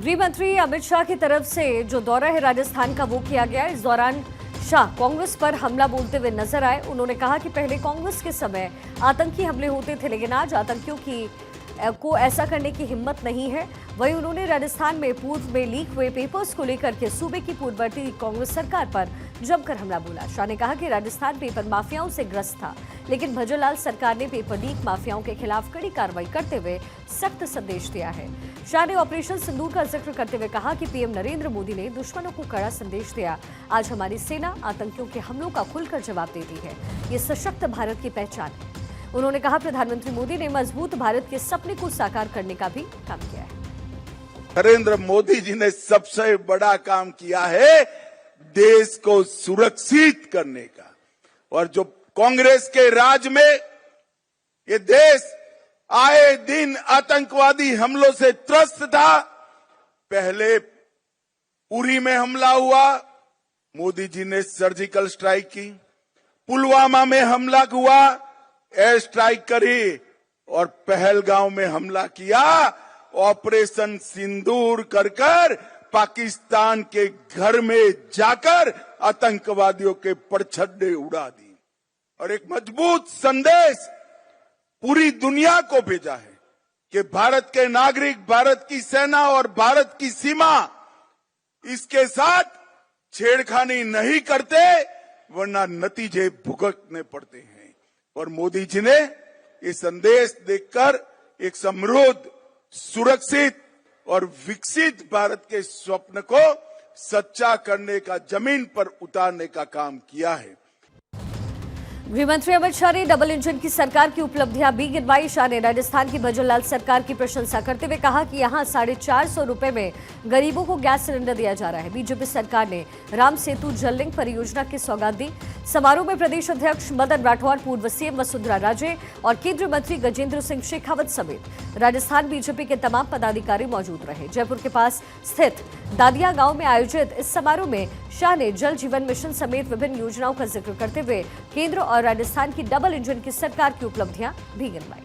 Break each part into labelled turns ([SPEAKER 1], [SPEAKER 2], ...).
[SPEAKER 1] गृह मंत्री अमित शाह की तरफ से जो दौरा है राजस्थान का वो किया गया। इस दौरान शाह कांग्रेस पर हमला बोलते हुए नजर आए। उन्होंने कहा कि पहले कांग्रेस के समय आतंकी हमले होते थे, लेकिन आज आतंकियों को ऐसा करने की हिम्मत नहीं है। वहीं उन्होंने राजस्थान में पूर्व में लीक हुए पेपर्स को लेकर के सूबे की पूर्ववर्ती कांग्रेस सरकार पर जमकर हमला बोला। शाह ने कहा कि राजस्थान पेपर माफियाओं से ग्रस्त था, लेकिन भजनलाल सरकार ने पेपर लीक माफियाओं के खिलाफ कड़ी कार्रवाई करते हुए सख्त संदेश दिया है। शाह ने ऑपरेशन सिंदूर का जिक्र करते हुए कहा कि पीएम नरेंद्र मोदी ने दुश्मनों को कड़ा संदेश दिया। आज हमारी सेना आतंकियों के हमलों का खुलकर जवाब देती है। ये सशक्त भारत की पहचान है। उन्होंने कहा प्रधानमंत्री मोदी ने मजबूत भारत के सपने को साकार करने का भी काम किया है।
[SPEAKER 2] नरेंद्र मोदी जी ने सबसे बड़ा काम किया है देश को सुरक्षित करने का। और जो कांग्रेस के राज में ये देश आए दिन आतंकवादी हमलों से त्रस्त था। पहले उरी में हमला हुआ, मोदी जी ने सर्जिकल स्ट्राइक की। पुलवामा में हमला हुआ, एयर स्ट्राइक करी। और पहलगांव में हमला किया, ऑपरेशन सिंदूर कर पाकिस्तान के घर में जाकर आतंकवादियों के परछड्डे उड़ा दी और एक मजबूत संदेश पूरी दुनिया को भेजा है कि भारत के नागरिक, भारत की सेना और भारत की सीमा इसके साथ छेड़खानी नहीं करते, वरना नतीजे भुगतने पड़ते हैं। और मोदी जी ने ये संदेश देकर एक समृद्ध, सुरक्षित और विकसित भारत के स्वप्न को सच्चा करने का, जमीन पर उतारने का काम किया है।
[SPEAKER 1] गृहमंत्री अमित शाह ने डबल इंजन की सरकार की उपलब्धियां भी गिनवाई। शाह ने राजस्थान की भजनलाल सरकार की प्रशंसा करते हुए कहा कि यहां 450 रुपए में गरीबों को गैस सिलेंडर दिया जा रहा है। बीजेपी सरकार ने राम सेतु जल लिंक परियोजना की सौगात दी। समारोह में प्रदेश अध्यक्ष मदन राठौर, पूर्व सीएम वसुंधरा राजे और केंद्रीय मंत्री गजेंद्र सिंह शेखावत समेत राजस्थान बीजेपी के तमाम पदाधिकारी मौजूद रहे। जयपुर के पास स्थित दादिया गांव में आयोजित इस समारोह में शाह ने जल जीवन मिशन समेत विभिन्न योजनाओं का जिक्र करते हुए केंद्र और राजस्थान की डबल इंजन की सरकार की उपलब्धियां भी गिनवाई।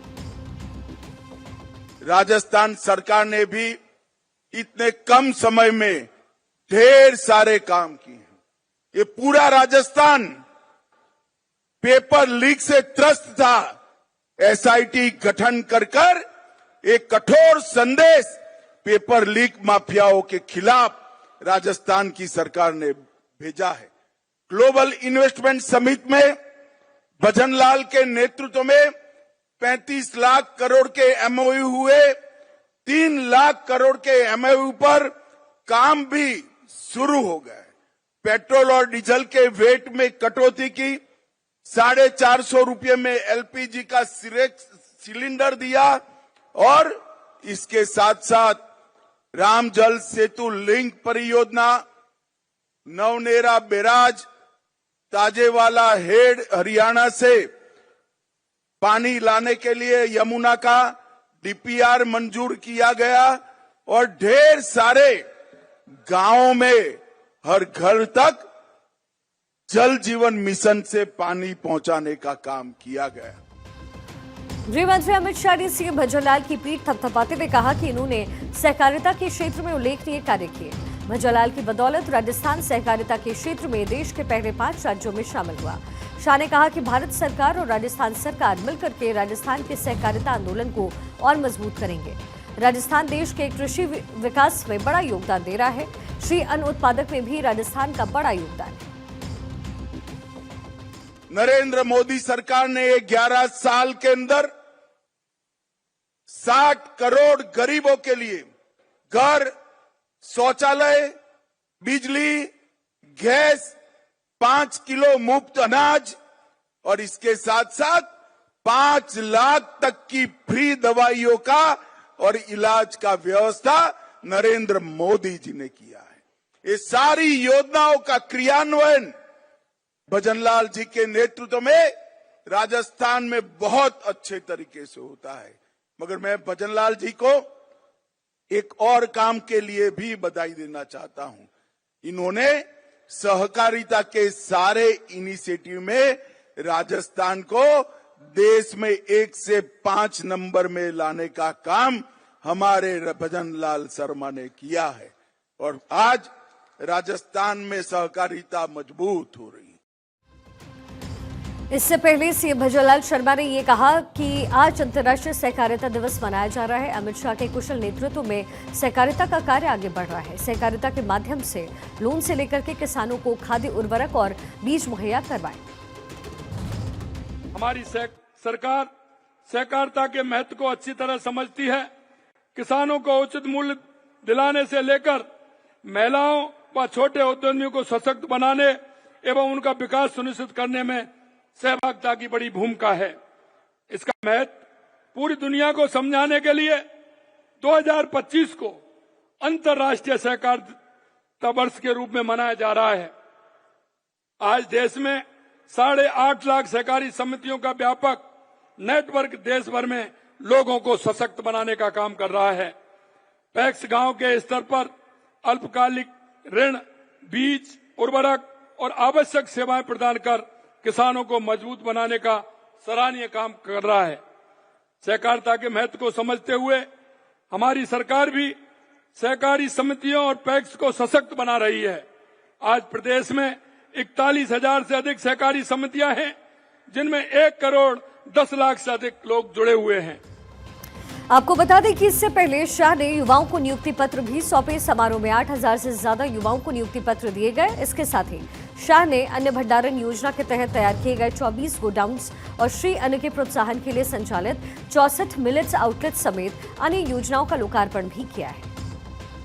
[SPEAKER 2] राजस्थान सरकार ने भी इतने कम समय में ढेर सारे काम किए हैं। ये पूरा राजस्थान पेपर लीक से त्रस्त था। एसआईटी गठन कर एक कठोर संदेश पेपर लीक माफियाओं के खिलाफ राजस्थान की सरकार ने भेजा है। ग्लोबल इन्वेस्टमेंट समिट में भजनलाल के नेतृत्व में 35 लाख करोड़ के एमओयू हुए। 3 लाख करोड़ के एमओयू पर काम भी शुरू हो गए। पेट्रोल और डीजल के वेट में कटौती की, 450 रुपये में एलपीजी का सिलेंडर दिया और इसके साथ साथ राम जल सेतु लिंक परियोजना, नवनेरा बैराज, ताजेवाला हेड हरियाणा से पानी लाने के लिए यमुना का डीपीआर मंजूर किया गया और ढेर सारे गांवों में हर घर तक जल जीवन मिशन से पानी पहुंचाने का काम किया गया।
[SPEAKER 1] गृहमंत्री अमित शाह ने सीएम भजनलाल की पीठ थपथपाते हुए कहा कि इन्होंने सहकारिता के क्षेत्र में उल्लेखनीय कार्य किए। भजनलाल की बदौलत राजस्थान सहकारिता के क्षेत्र में देश के पहले 5 राज्यों में शामिल हुआ। शाह ने कहा कि भारत सरकार और राजस्थान सरकार मिलकर के राजस्थान के सहकारिता आंदोलन को और मजबूत करेंगे। राजस्थान देश के कृषि विकास में बड़ा योगदान दे रहा है। श्री अन्न उत्पादक में भी राजस्थान का बड़ा योगदान है।
[SPEAKER 2] नरेंद्र मोदी सरकार ने 11 साल के अंदर 60 करोड़ गरीबों के लिए घर, शौचालय, बिजली, गैस, 5 किलो मुफ्त अनाज और इसके साथ साथ 5 लाख तक की फ्री दवाइयों का और इलाज का व्यवस्था नरेंद्र मोदी जी ने किया है। ये सारी योजनाओं का क्रियान्वयन भजनलाल जी के नेतृत्व में राजस्थान में बहुत अच्छे तरीके से होता है। मगर मैं भजनलाल जी को एक और काम के लिए भी बधाई देना चाहता हूं। इन्होंने सहकारिता के सारे इनिशिएटिव में राजस्थान को देश में 1 से 5 नंबर में लाने का काम हमारे भजन लाल शर्मा ने किया है और आज राजस्थान में सहकारिता मजबूत हो रही है।
[SPEAKER 1] इससे पहले सीएम भजनलाल शर्मा ने ये कहा कि आज अंतर्राष्ट्रीय सहकारिता दिवस मनाया जा रहा है। अमित शाह के कुशल नेतृत्व में सहकारिता का कार्य आगे बढ़ रहा है। सहकारिता के माध्यम से लोन से लेकर के किसानों को खाद्य उर्वरक और बीज मुहैया करवाएं।
[SPEAKER 3] हमारी सरकार सहकारिता के महत्व को अच्छी तरह समझती है। किसानों को उचित मूल्य दिलाने से लेकर महिलाओं व छोटे उद्यमियों को सशक्त बनाने एवं उनका विकास सुनिश्चित करने में सहभागिता की बड़ी भूमिका है। इसका महत्व पूरी दुनिया को समझाने के लिए 2025 को अंतर्राष्ट्रीय सहकारिता वर्ष के रूप में मनाया जा रहा है। आज देश में 8.5 लाख सहकारी समितियों का व्यापक नेटवर्क देश भर में लोगों को सशक्त बनाने का काम कर रहा है। पैक्स गांव के स्तर पर अल्पकालिक ऋण, बीज, उर्वरक और आवश्यक सेवाएं प्रदान कर किसानों को मजबूत बनाने का सराहनीय काम कर रहा है। सहकारिता के महत्व को समझते हुए हमारी सरकार भी सहकारी समितियों और पैक्स को सशक्त बना रही है। आज प्रदेश में 41,000 से अधिक सहकारी समितियां हैं, जिनमें 1 करोड़ 10 लाख से अधिक लोग जुड़े हुए हैं।
[SPEAKER 1] आपको बता दें कि इससे पहले शाह ने युवाओं को नियुक्ति पत्र भी सौंपे। समारोह में 8,000 से ज्यादा युवाओं को नियुक्ति पत्र दिए गए। इसके साथ ही शाह ने अन्न भंडारण योजना के तहत तैयार किए गए 24 गोडाउन्स और श्री अन्न के प्रोत्साहन के लिए संचालित 64 मिलेट्स आउटलेट समेत अन्य योजनाओं का लोकार्पण भी किया है।